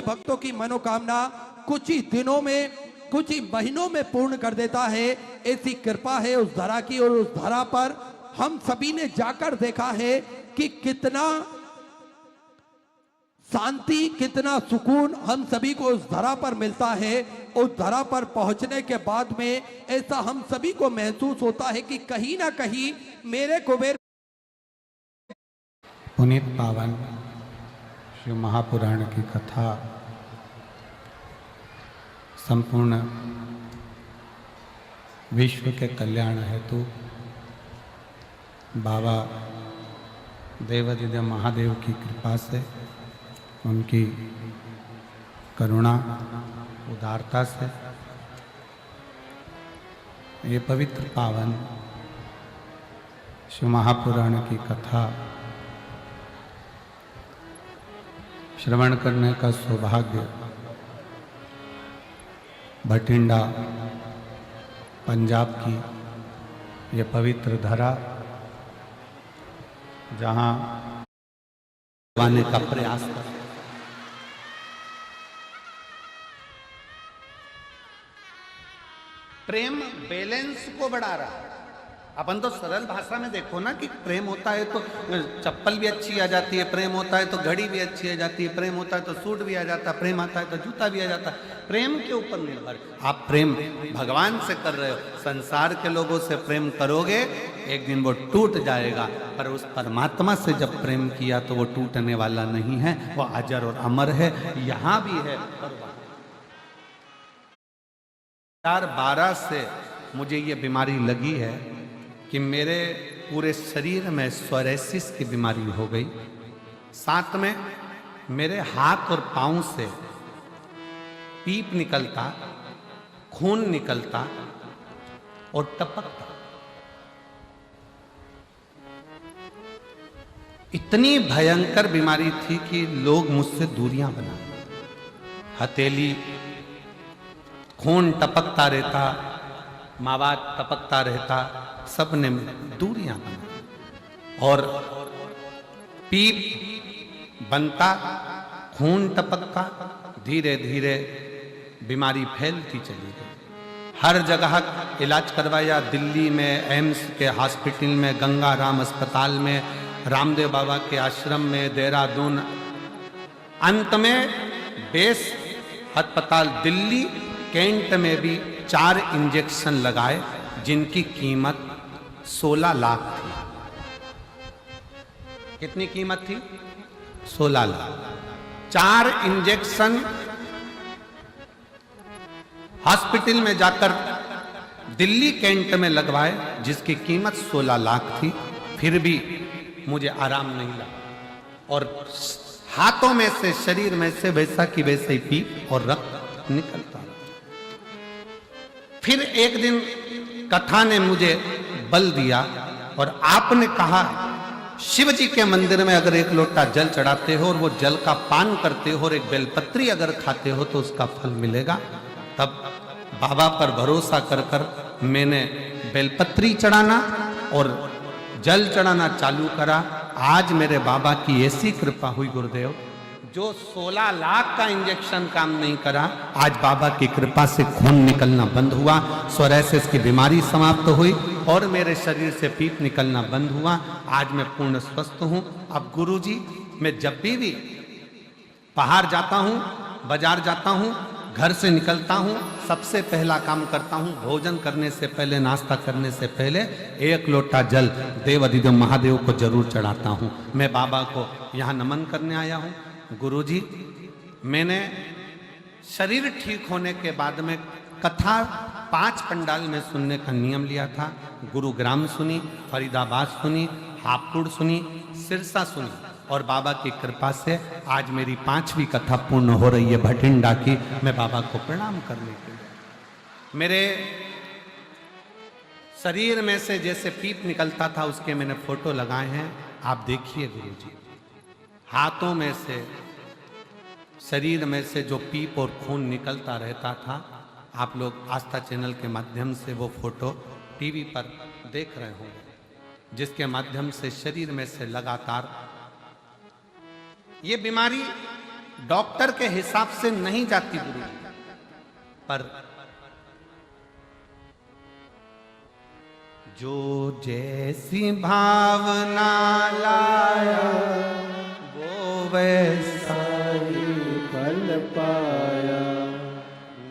भक्तों की मनोकामना कुछ ही दिनों में, कुछ ही महीनों में पूर्ण कर देता है। ऐसी कृपा है उस धरा की। और उस धरा पर हम सभी ने जाकर देखा है कि कितना शांति, कितना सुकून हम सभी को उस धरा पर मिलता है। उस धरा पर पहुंचने के बाद में ऐसा हम सभी को महसूस होता है कि कहीं ना कहीं मेरे कुबेर पुनीत पावन श्री महापुराण की कथा संपूर्ण विश्व के कल्याण हेतु बाबा देवाधिदेव महादेव की कृपा से, उनकी करुणा उदारता से ये पवित्र पावन शिव महापुराण की कथा श्रवण करने का सौभाग्य भटिंडा पंजाब की ये पवित्र धरा, जहाँ आने का प्रयास कर, प्रेम बैलेंस को बढ़ा रहा है। अपन तो सरल भाषा में देखो ना कि प्रेम होता है तो चप्पल भी अच्छी आ जाती है, प्रेम होता है तो घड़ी भी अच्छी आ जाती है, प्रेम होता है तो सूट भी आ जाता है, प्रेम आता है तो जूता भी आ जाता है। प्रेम के ऊपर निर्भर। आप प्रेम भगवान से कर रहे हो, संसार के लोगों से प्रेम करोगे एक दिन वो टूट जाएगा, पर उस परमात्मा से जब प्रेम किया तो वो टूटने वाला नहीं है, वो अजर और अमर है। यहाँ भी है। 2012 से मुझे ये बीमारी लगी है कि मेरे पूरे शरीर में सोरेसिस की बीमारी हो गई। साथ में मेरे हाथ और पांव से पीप निकलता, खून निकलता और टपकता। इतनी भयंकर बीमारी थी कि लोग मुझसे दूरियां बना, हथेली खून टपकता रहता, मावात टपकता रहता, सबने दूरियां बना और पीप बनता, खून टपकता, धीरे धीरे बीमारी फैलती चली गई। हर जगह इलाज करवाया, दिल्ली में एम्स के हॉस्पिटल में, गंगाराम अस्पताल में, रामदेव बाबा के आश्रम में, देहरादून, अंत में बेस अस्पताल दिल्ली कैंट में भी 4 इंजेक्शन लगाए जिनकी कीमत 16 लाख थी। कितनी कीमत थी? 16 लाख। 4 इंजेक्शन हॉस्पिटल में जाकर दिल्ली कैंट में लगवाए जिसकी कीमत 16 लाख थी, फिर भी मुझे आराम नहीं लगा और हाथों में से, शरीर में से वैसा की वैसे ही पीप और रक्त निकलता। फिर एक दिन कथा ने मुझे बल दिया और आपने कहा शिव जी के मंदिर में अगर एक लोटा जल चढ़ाते हो और वो जल का पान करते हो और एक बेलपत्री अगर खाते हो तो उसका फल मिलेगा। तब बाबा पर भरोसा कर कर मैंने बेलपत्री चढ़ाना और जल चढ़ाना चालू करा। आज मेरे बाबा की ऐसी कृपा हुई गुरुदेव, जो 16 लाख का इंजेक्शन काम नहीं करा, आज बाबा की कृपा से खून निकलना बंद हुआ, सोरेसिस की बीमारी समाप्त हुई और मेरे शरीर से पीप निकलना बंद हुआ। आज मैं पूर्ण स्वस्थ हूँ। अब गुरुजी, मैं जब भी बाहर जाता हूँ, बाजार जाता हूँ, घर से निकलता हूँ, सबसे पहला काम करता हूँ, भोजन करने से पहले, नाश्ता करने से पहले 1 लोटा जल देवाधिदेव महादेव को जरूर चढ़ाता हूँ। मैं बाबा को यहाँ नमन करने आया हूँ। गुरुजी, मैंने शरीर ठीक होने के बाद में कथा 5 पंडाल में सुनने का नियम लिया था। गुरुग्राम सुनी, फरीदाबाद सुनी, हापुड़ सुनी, सिरसा सुनी और बाबा की कृपा से आज मेरी 5वीं कथा पूर्ण हो रही है भटिंडा की। मैं बाबा को प्रणाम करने के लिए, मेरे शरीर में से जैसे पीप निकलता था उसके मैंने फोटो लगाए हैं। आप देखिए गुरुजी, हाथों में से, शरीर में से जो पीप और खून निकलता रहता था, आप लोग आस्था चैनल के माध्यम से वो फोटो टीवी पर देख रहे होंगे, जिसके माध्यम से शरीर में से लगातार ये बीमारी डॉक्टर के हिसाब से नहीं जाती गुरु जी, पर जो जैसी भावना लाया वो वैसा ही फल पाया,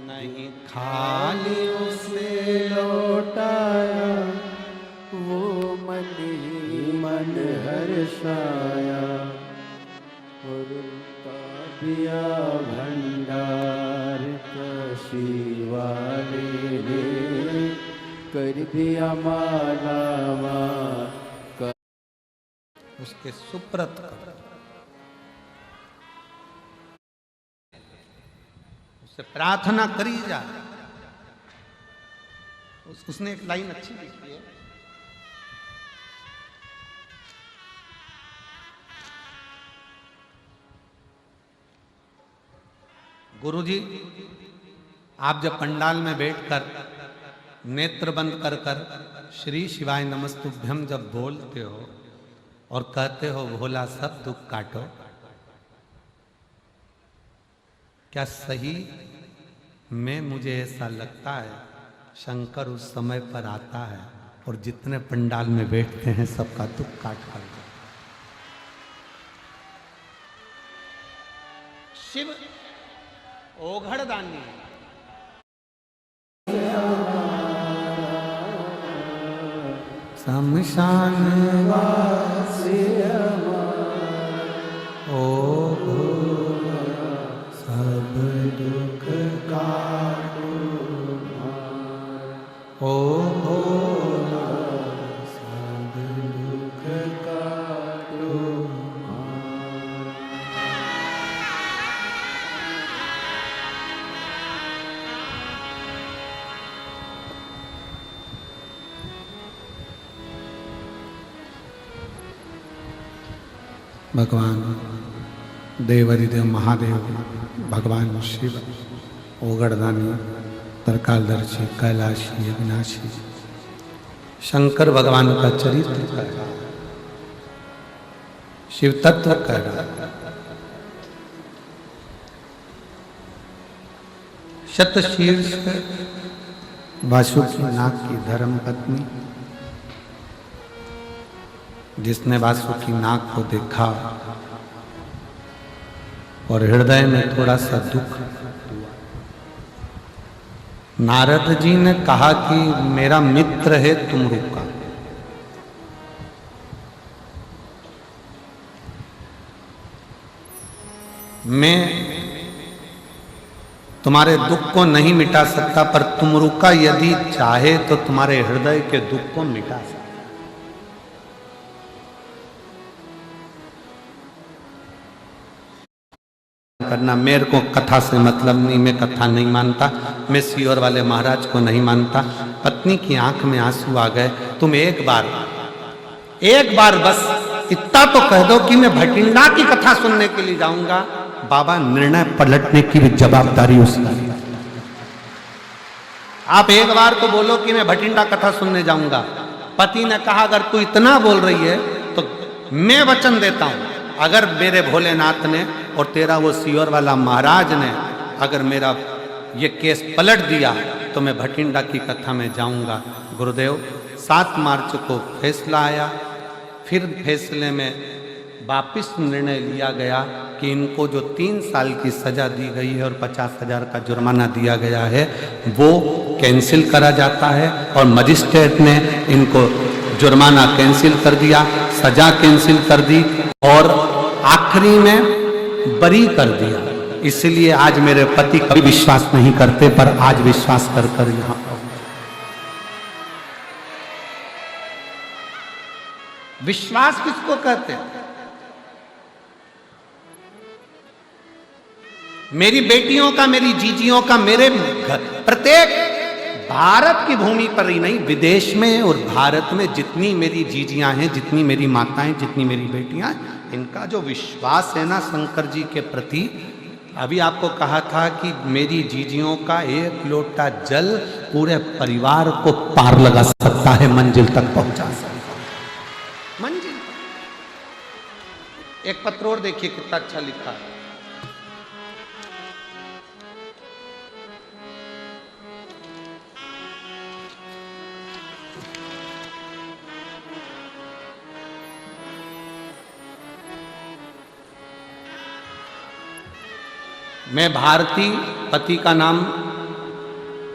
नहीं खाली उसे लौटाया, वो मन ही मन हर्षाया, और उनका दिया भंडार काशी वाले ने कर दिया मालावा, उसके सुप्रत कर, उससे प्रार्थना करी जा। उसने एक लाइन अच्छी लिखी है, गुरुजी आप जब पंडाल में बैठकर नेत्र बंद कर कर श्री शिवाय नमस्तुभ्यम जब बोलते हो और कहते हो भोला सब दुख काटो, क्या सही में मुझे ऐसा लगता है शंकर उस समय पर आता है और जितने पंडाल में बैठते हैं सबका दुख काट कर देता है। शिव ओघड़दानी शमशान वासी ओ सब दुख काटो ओ सब दुख काटो। भगवान देवाधिदेव महादेव, भगवान शिव ओगड़दानी, तरकालदर्शी, कैलाशी, अविनाशी, शंकर भगवान का चरित्र कह रहा, शिव तत्व कह रहा। शतशीर्ष वासुकी नाग की धर्म पत्नी, जिसने वासुकी नाग को देखा और हृदय में थोड़ा सा दुख, नारद जी ने कहा कि मेरा मित्र है तुम रुका। मैं तुम्हारे दुख को नहीं मिटा सकता, पर तुम रुका यदि चाहे तो तुम्हारे हृदय के दुख को मिटा सकता। करना, मेरे को कथा से मतलब नहीं, मैं कथा नहीं मानता, मैं सीहोर वाले महाराज को नहीं मानता। पत्नी की आंख में आंसू आ गए। तुम एक बार बस इतना तो कह दो कि मैं भटिंडा की कथा सुनने के लिए जाऊंगा। बाबा निर्णय पलटने की भी जवाबदारी उसकी। आप एक बार तो बोलो कि मैं भटिंडा कथा सुनने जाऊंगा। पति ने कहा अगर तू इतना बोल रही है तो मैं वचन देता हूं, अगर मेरे भोलेनाथ ने और तेरा वो सीहोर वाला महाराज ने अगर मेरा ये केस पलट दिया तो मैं भटिंडा की कथा में जाऊंगा। गुरुदेव 7 मार्च को फैसला आया। फिर फैसले में वापिस निर्णय लिया गया कि इनको जो 3 साल की सजा दी गई है और 50,000 का जुर्माना दिया गया है वो कैंसिल करा जाता है। और मजिस्ट्रेट ने इनको जुर्माना कैंसिल कर दिया, सजा कैंसिल कर दी और आखिरी में बरी कर दिया। इसलिए आज मेरे पति कभी विश्वास नहीं करते, पर आज विश्वास कर कर यहां विश्वास किसको कहते हैं? मेरी बेटियों का, मेरी जीजियों का, मेरे प्रत्येक भारत की भूमि पर ही नहीं, विदेश में और भारत में जितनी मेरी जीजियां हैं, जितनी मेरी माताएं, जितनी मेरी बेटियां, इनका जो विश्वास है ना शंकर जी के प्रति। अभी आपको कहा था कि मेरी जीजियों का 1 लोटा जल पूरे परिवार को पार लगा सकता है, मंजिल तक पहुंचा सकता है। मंजिल। एक पत्र और देखिए कितना अच्छा लिखा है। मैं भारती, पति का नाम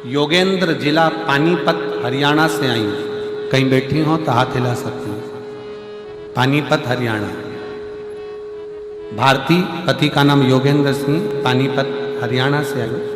योगेंद्र, जिला पानीपत, हरियाणा से आई हूँ। कहीं बैठी हो तो हाथ हिला सकती हूँ। पानीपत, हरियाणा। भारती, पति का नाम योगेंद्र सिंह, पानीपत, हरियाणा से आई हूँ।